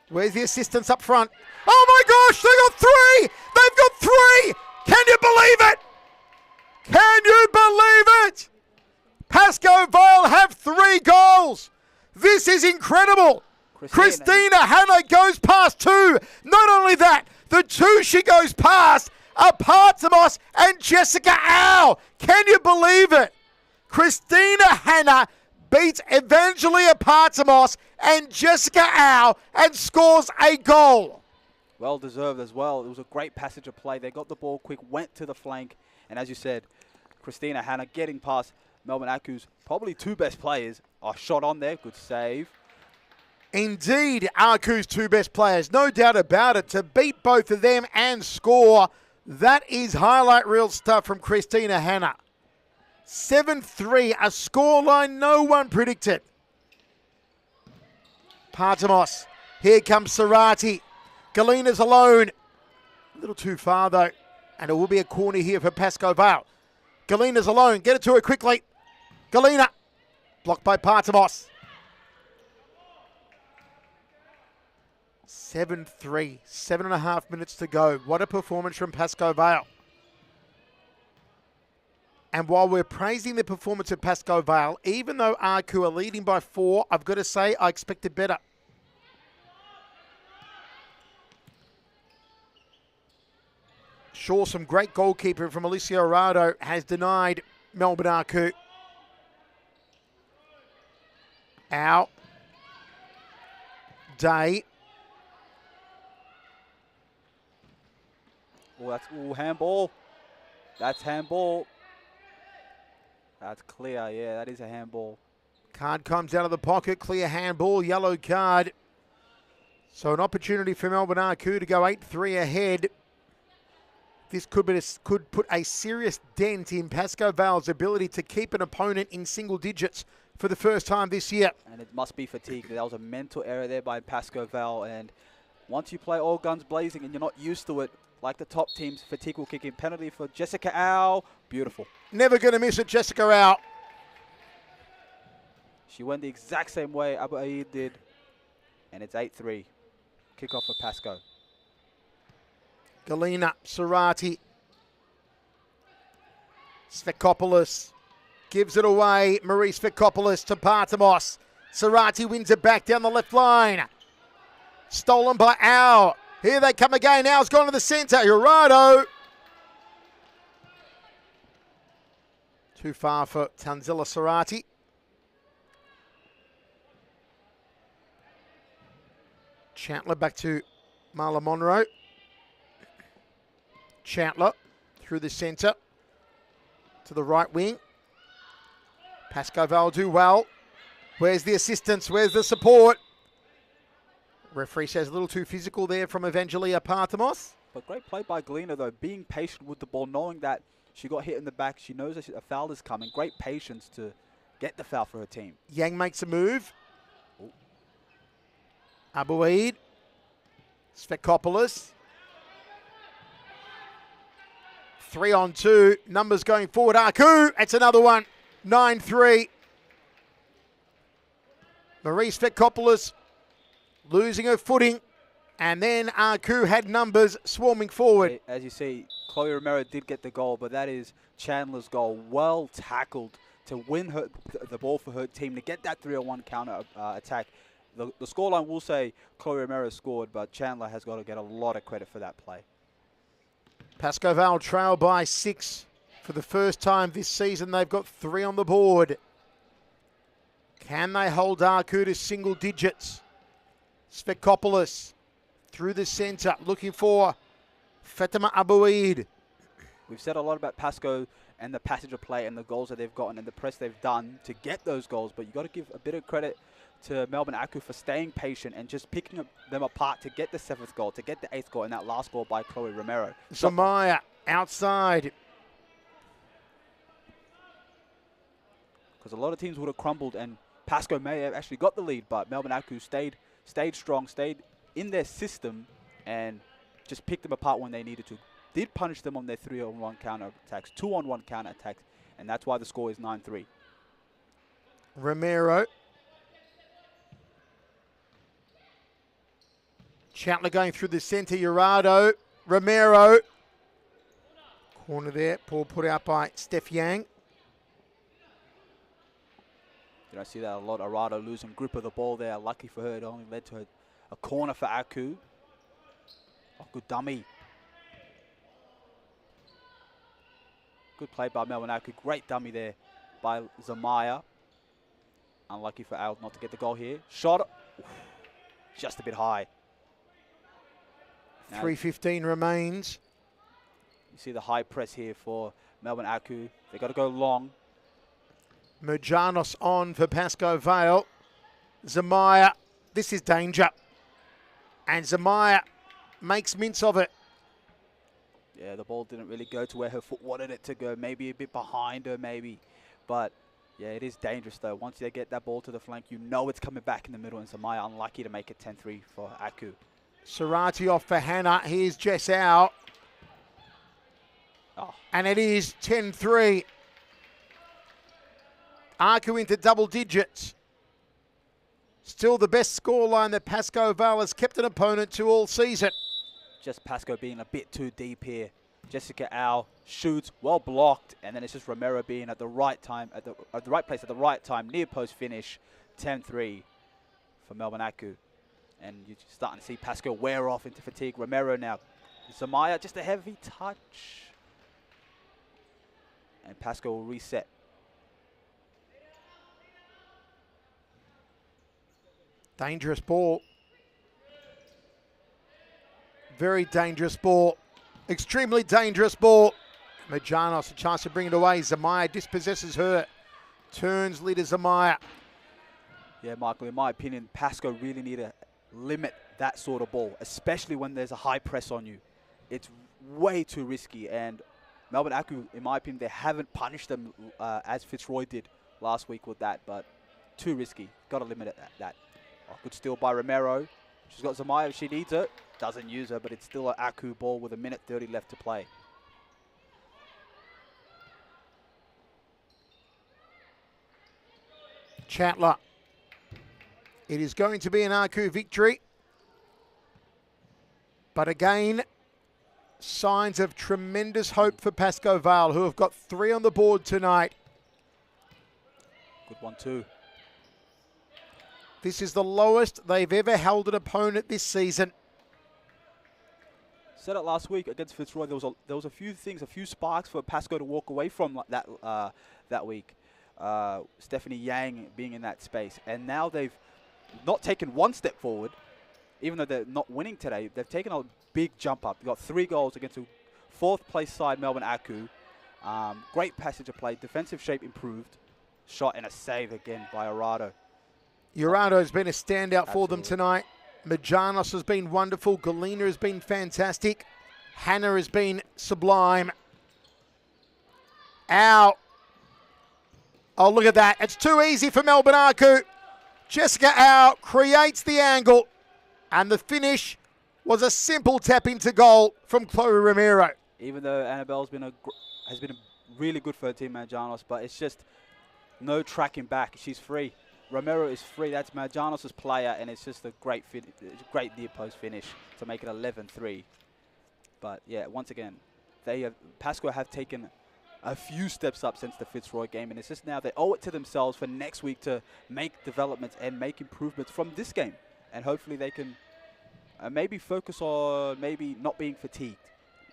Where's the assistance up front? Oh my gosh, they got three! They've got three! Can you believe it? Can you believe it? Pascoe Vale have 3 goals. This is incredible. Christina Hanna goes past 2. Not only that, the 2 she goes past are Partamos and Jessica Au. Can you believe it? Christina Hanna beats Evangelia Partamos and Jessica Au and scores a goal. Well deserved as well. It was a great passage of play. They got the ball quick, went to the flank, and as you said, Christina Hanna getting past Melbourne Aku's probably 2 best players. A shot on there, good save. Indeed, Aku's 2 best players, no doubt about it. To beat both of them and score, that is highlight reel stuff from Christina Hanna. 7-3, a scoreline no one predicted. Partamos, here comes Sarati. Galena's alone. A little too far though, and it will be a corner here for Pascoe Vale. Galena's alone, get it to her quickly. Galena, blocked by Partamos. 7-3, 7.5 minutes to go. What a performance from Pascoe Vale. And while we're praising the performance of Pascoe Vale, even though Aku are leading by 4, I've got to say I expected better. Sure, some great goalkeeping from Alicia Arado has denied Melbourne Aku. Out. Day. Oh, that's handball. That's handball. That's clear, yeah, that is a handball. Card comes out of the pocket, clear handball, yellow card. So an opportunity for Melbourne Aku to go 8-3 ahead. This could put a serious dent in Pascoe Vale's ability to keep an opponent in single digits for the first time this year. And it must be fatigue. That was a mental error there by Pascoe Vale. And once you play all guns blazing and you're not used to it, like the top teams, fatigue will kick in. Penalty for Jessica Au. Beautiful. Never going to miss it, Jessica Au. She went the exact same way Abu Aid did. And it's 8-3. Kickoff for Pascoe. Galena, Sarati. Svekopoulos gives it away. Marie Svekopoulos to Partamos. Sarati wins it back down the left line. Stolen by Au. Here they come again. Au's gone to the centre. Hirado. Too far for Tanzila Sarati. Chandler back to Marla Monroe. Chandler through the centre to the right wing. Pascoe Vale do well. Where's the assistance? Where's the support? Referee says a little too physical there from Evangelia Partamos. But great play by Galena, though, being patient with the ball, knowing that she got hit in the back. She knows that a foul is coming. Great patience to get the foul for her team. Yang makes a move. Abuid. Svekopoulos. 3-on-2. Numbers going forward. Aku. It's another one. 9-3. Marie Svekopoulos losing her footing. And then Aku had numbers swarming forward. As you see, Chloe Romero did get the goal, but that is Chandler's goal. Well tackled to win the ball for her team, to get that 3-on-1 counter attack. The scoreline will say Chloe Romero scored, but Chandler has got to get a lot of credit for that play. Pascoe Vale trail by 6 for the first time this season. They've got 3 on the board. Can they hold Aku to single digits? Svekopoulos through the centre, looking for Fatima Abouid. We've said a lot about Pascoe and the passage of play and the goals that they've gotten and the press they've done to get those goals, but you've got to give a bit of credit to Melbourne Aku for staying patient and just picking them apart to get the 7th goal, to get the 8th goal, and that last goal by Chloe Romero. Zamaya outside. Because a lot of teams would have crumbled and Pascoe may have actually got the lead, but Melbourne Aku stayed strong, stayed in their system and just picked them apart when they needed to. Did punish them on their 3-on-1 counter-attacks, 2-on-1 counter-attacks, and that's why the score is 9-3. Romero. Chatler going through the centre, Urado. Romero. Corner there, ball put out by Steph Yang. You don't see that a lot. Arado losing grip of the ball there. Lucky for her, it only led to a corner for Aku. Oh, good dummy. Good play by Melbourne Aku. Great dummy there by Zamaya. Unlucky for Al not to get the goal here. Shot. Oof, just a bit high. 3:15 remains. You see the high press here for Melbourne Aku. They've got to go long. Merjanos on for Pascoe Vale. Zamaya, this is danger. And Zamaya makes mince of it. Yeah, the ball didn't really go to where her foot wanted it to go. Maybe a bit behind her, maybe. But, yeah, it is dangerous, though. Once they get that ball to the flank, you know it's coming back in the middle. And Zamaya unlucky to make it 10-3 for Aku. Sarati off for Hannah. Here's Jess out. Oh. And it is 10-3. Aku into double digits. Still the best scoreline that Pascoe Vale has kept an opponent to all season. Just Pascoe being a bit too deep here. Jessica Au shoots, well blocked, and then it's just Romero being at the right time, at the right place at the right time, near post finish, 10-3 for Melbourne Aku. And you're starting to see Pascoe wear off into fatigue. Romero now. Zamaya, just a heavy touch. And Pascoe will reset. Dangerous ball. Very dangerous ball. Extremely dangerous ball. Majanos, a chance to bring it away. Zamaya dispossesses her. Turns leader Zamaya. Yeah, Michael, in my opinion, Pascoe really need to limit that sort of ball, especially when there's a high press on you. It's way too risky. And Melbourne Aku, in my opinion, they haven't punished them as Fitzroy did last week with that, but too risky. Got to limit it at that. Oh, good steal by Romero. She's got Zamaya if she needs it. Doesn't use her, but it's still an Aku ball with 1:30 left to play. Chatler. It is going to be an Aku victory. But again, signs of tremendous hope for Pascoe Vale, who have got 3 on the board tonight. Good one too. This is the lowest they've ever held an opponent this season. Said it last week against Fitzroy. There was a few things, a few sparks for Pascoe to walk away from like that week. Stephanie Yang being in that space, and now they've not taken one step forward, even though they're not winning today. They've taken a big jump up. They've got 3 goals against a 4th place side, Melbourne Aku. Great passage of play. Defensive shape improved. Shot and a save again by Arado. Urado has been a standout for them tonight. Majanos has been wonderful. Galena has been fantastic. Hannah has been sublime. Ow. Oh, look at that. It's too easy for Melbourne Aku. Jessica Au creates the angle. And the finish was a simple tap into goal from Chloe Romero. Even though Annabelle's has been really good for her team, Majanos, but it's just no tracking back. She's free. Romero is free. That's Majanos' player, and it's just a great near post finish to make it 11-3. But yeah, once again, Pascoe have taken a few steps up since the Fitzroy game, and it's just now they owe it to themselves for next week to make developments and make improvements from this game, and hopefully they can maybe focus on maybe not being fatigued.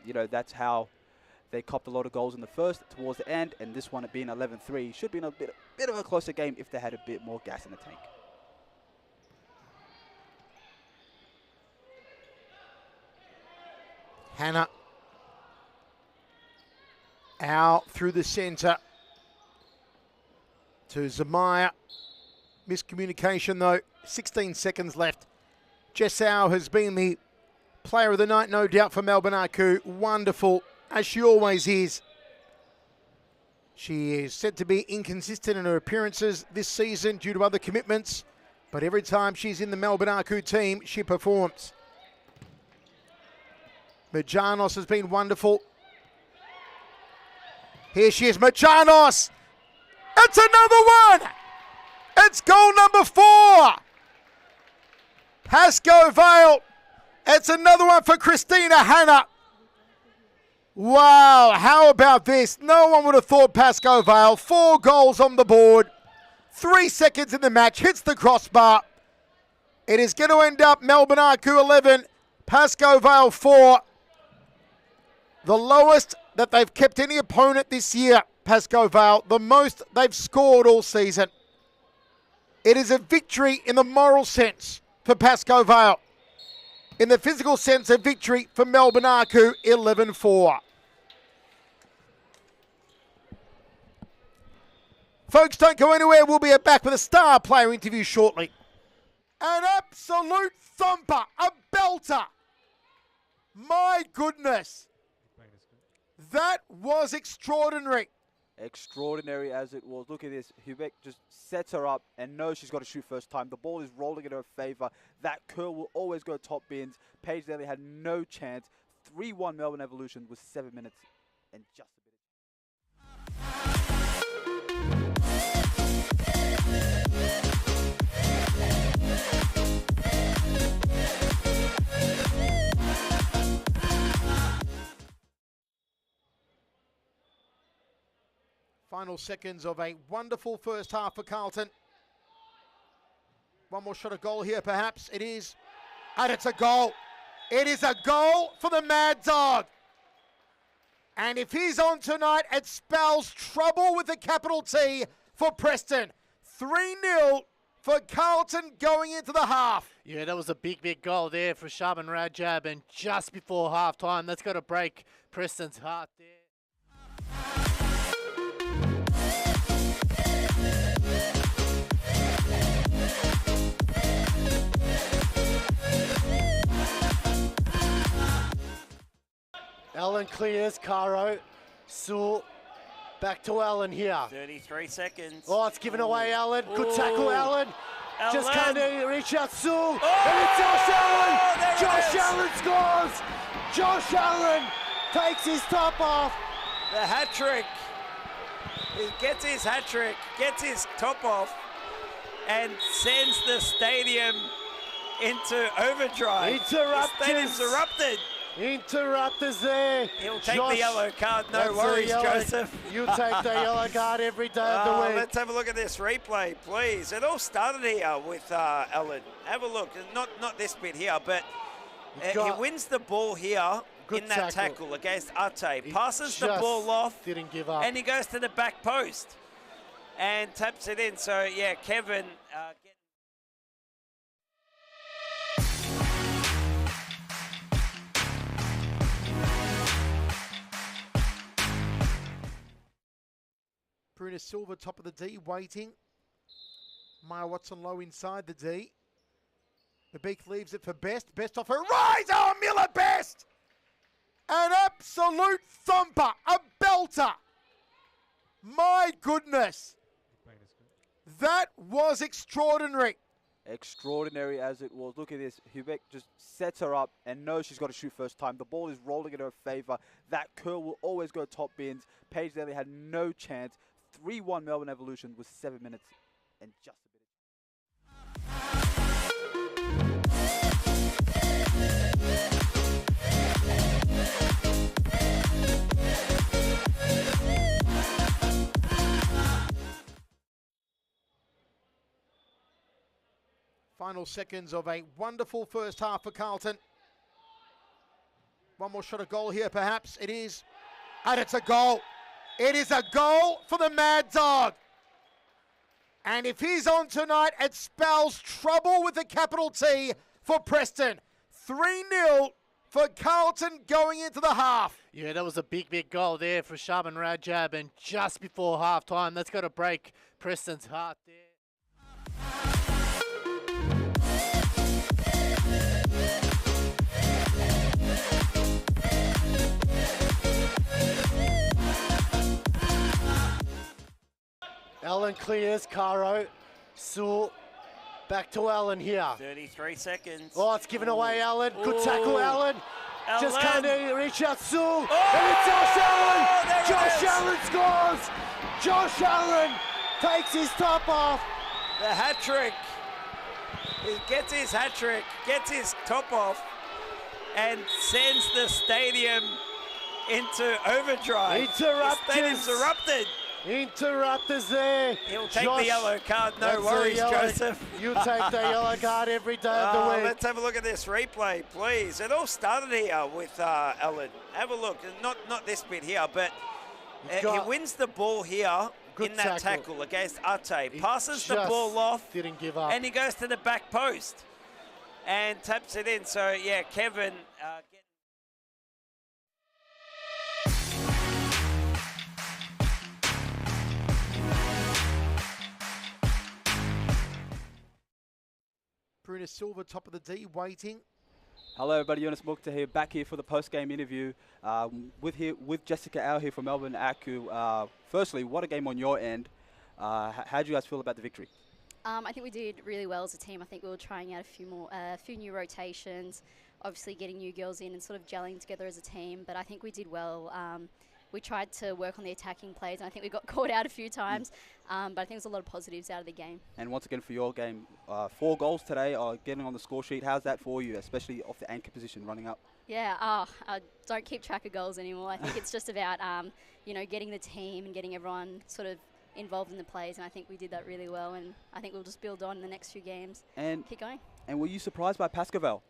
you know, that's how they copped a lot of goals in the first towards the end, and this one being 11-3 should be in a bit of a closer game if they had a bit more gas in the tank. Hannah out through the centre to Zamaya. Miscommunication though, 16 seconds left. Jessau has been the player of the night, no doubt, for Melbourne Aku. Wonderful, as she always is. She is said to be inconsistent in her appearances this season due to other commitments, but every time she's in the Melbourne Aku team, she performs. Majanos has been wonderful. Here she is, Majanos! It's another one! It's goal number 4! Pascoe Vale. It's another one for Christina Hannah. Wow, how about this? No one would have thought Pascoe Vale. 4 goals on the board. 3 seconds in the match, hits the crossbar. It is going to end up Melbourne Aku 11, Pascoe Vale 4. The lowest that they've kept any opponent this year, Pascoe Vale. The most they've scored all season. It is a victory in the moral sense for Pascoe Vale. In the physical sense, a victory for Melbourne Aku, 11-4. Folks, don't go anywhere. We'll be back with a star player interview shortly. An absolute thumper, a belter. My goodness. That was extraordinary. Extraordinary as it was. Look at this. Hubek just sets her up and knows she's got to shoot first time. The ball is rolling in her favour. That curl will always go top bins. Paige Daly had no chance. 3-1 Melbourne Evolution with 7 minutes and just a bit. Final seconds of a wonderful first half for Carlton. One more shot of goal here, perhaps. It is. And it's a goal. It is a goal for the Mad Dog. And if he's on tonight, it spells trouble with a capital T for Preston. 3-0 for Carlton going into the half. Yeah, that was a big goal there for Shaban Rajab, and just before half-time, that's got to break Preston's heart there. Allen clears, Caro, Sewell, back to Allen here. 33 seconds. Oh, it's given away, Allen. Good tackle, Allen. Just can't reach out, Sewell. Oh! And it's Josh Allen. There it Josh is. Allen scores. Josh Allen takes his top off. The hat trick. He gets his hat trick, gets his top off, and sends the stadium into overdrive. Interrupters. The stadium's erupted. Interrupters there. He'll take Josh, the yellow card, no that's a worries, yellow- Joseph. You take the yellow card every day of the week. Let's have a look at this replay, please. It all started here with Allen. Have a look. Not this bit here, but he wins the ball here in that tackle against Ate. Passes the ball off. Didn't give up. And he goes to the back post and taps it in. So, yeah, Kevin... Bruna Silva, top of the D, waiting. Maya Watson low inside the D. Mabeek leaves it for Best. Best off her rise. Oh, Miller Best! An absolute thumper, a belter. My goodness. That was extraordinary. Extraordinary as it was. Look at this. Hubek just sets her up and knows she's got to shoot first time. The ball is rolling in her favour. That curl will always go top bins. Paige Daly had no chance. 3-1 Melbourne Evolution with 7 minutes and just a bit. Final seconds of a wonderful first half for Carlton. One more shot of goal here, perhaps. It is. And it's a goal. It is a goal for the Mad Dog. And if he's on tonight, it spells trouble with a capital T for Preston. 3-0 for Carlton going into the half. Yeah, that was a big goal there for Shaman Rajab, and just before half-time, that's got to break Preston's heart there. Allen clears, Caro. Sewell, back to Allen here. 33 seconds. Oh, it's given away, Allen. Good tackle, Allen. Just Allen. can't reach out, Sewell. Oh! And it's Josh Allen. There it Josh is. Allen scores. Josh Allen takes his top off. The hat-trick. He gets his hat-trick, gets his top off, and sends the stadium into overdrive. Interrupters. The stadium's erupted. Interrupters there. He'll take Josh, the yellow card, no that's worries, a yellow- Joseph. You take the yellow card every day of the week. Let's have a look at this replay, please. It all started here with Allen. Have a look. Not this bit here, but he wins the ball here Good in that tackle against Ate. Passes the ball off, Didn't give up. and he goes to the back post and taps it in. So, yeah, Kevin... Bruna Silva, top of the D, waiting. Hello, everybody. Jonas Mukta here, back here for the post-game interview with Jessica Au here from Melbourne Aku. Firstly, what a game on your end. How do you guys feel about the victory? I think we did really well as a team. I think we were trying out a few new rotations, obviously getting new girls in and sort of gelling together as a team. But I think we did well. We tried to work on the attacking plays, and I think we got caught out a few times. But I think there's a lot of positives out of the game. And once again, for your game, 4 goals today, getting on the score sheet. How's that for you, especially off the anchor position, running up? Yeah, I don't keep track of goals anymore. I think it's just about, getting the team and getting everyone sort of involved in the plays, and I think we did that really well, and I think we'll just build on in the next few games and keep going. And were you surprised by Pascoe Vale?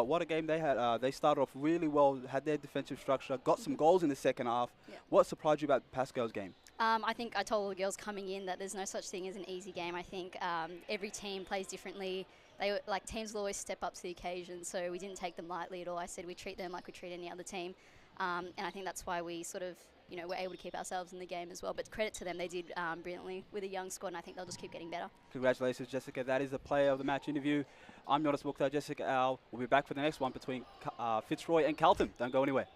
What a game they had. They started off really well, had their defensive structure, got some goals in the second half. Yeah. What surprised you about Pascoe's game? I think I told all the girls coming in that there's no such thing as an easy game. I think every team plays differently. Teams will always step up to the occasion, so we didn't take them lightly at all. I said we treat them like we treat any other team, and I think that's why we sort of we're able to keep ourselves in the game as well. But credit to them, they did brilliantly with a young squad, and I think they'll just keep getting better. Congratulations, Jessica. That is the player of the match interview. I'm Jonas Mukta, Jessica Au. We'll be back for the next one between Fitzroy and Carlton. Don't go anywhere.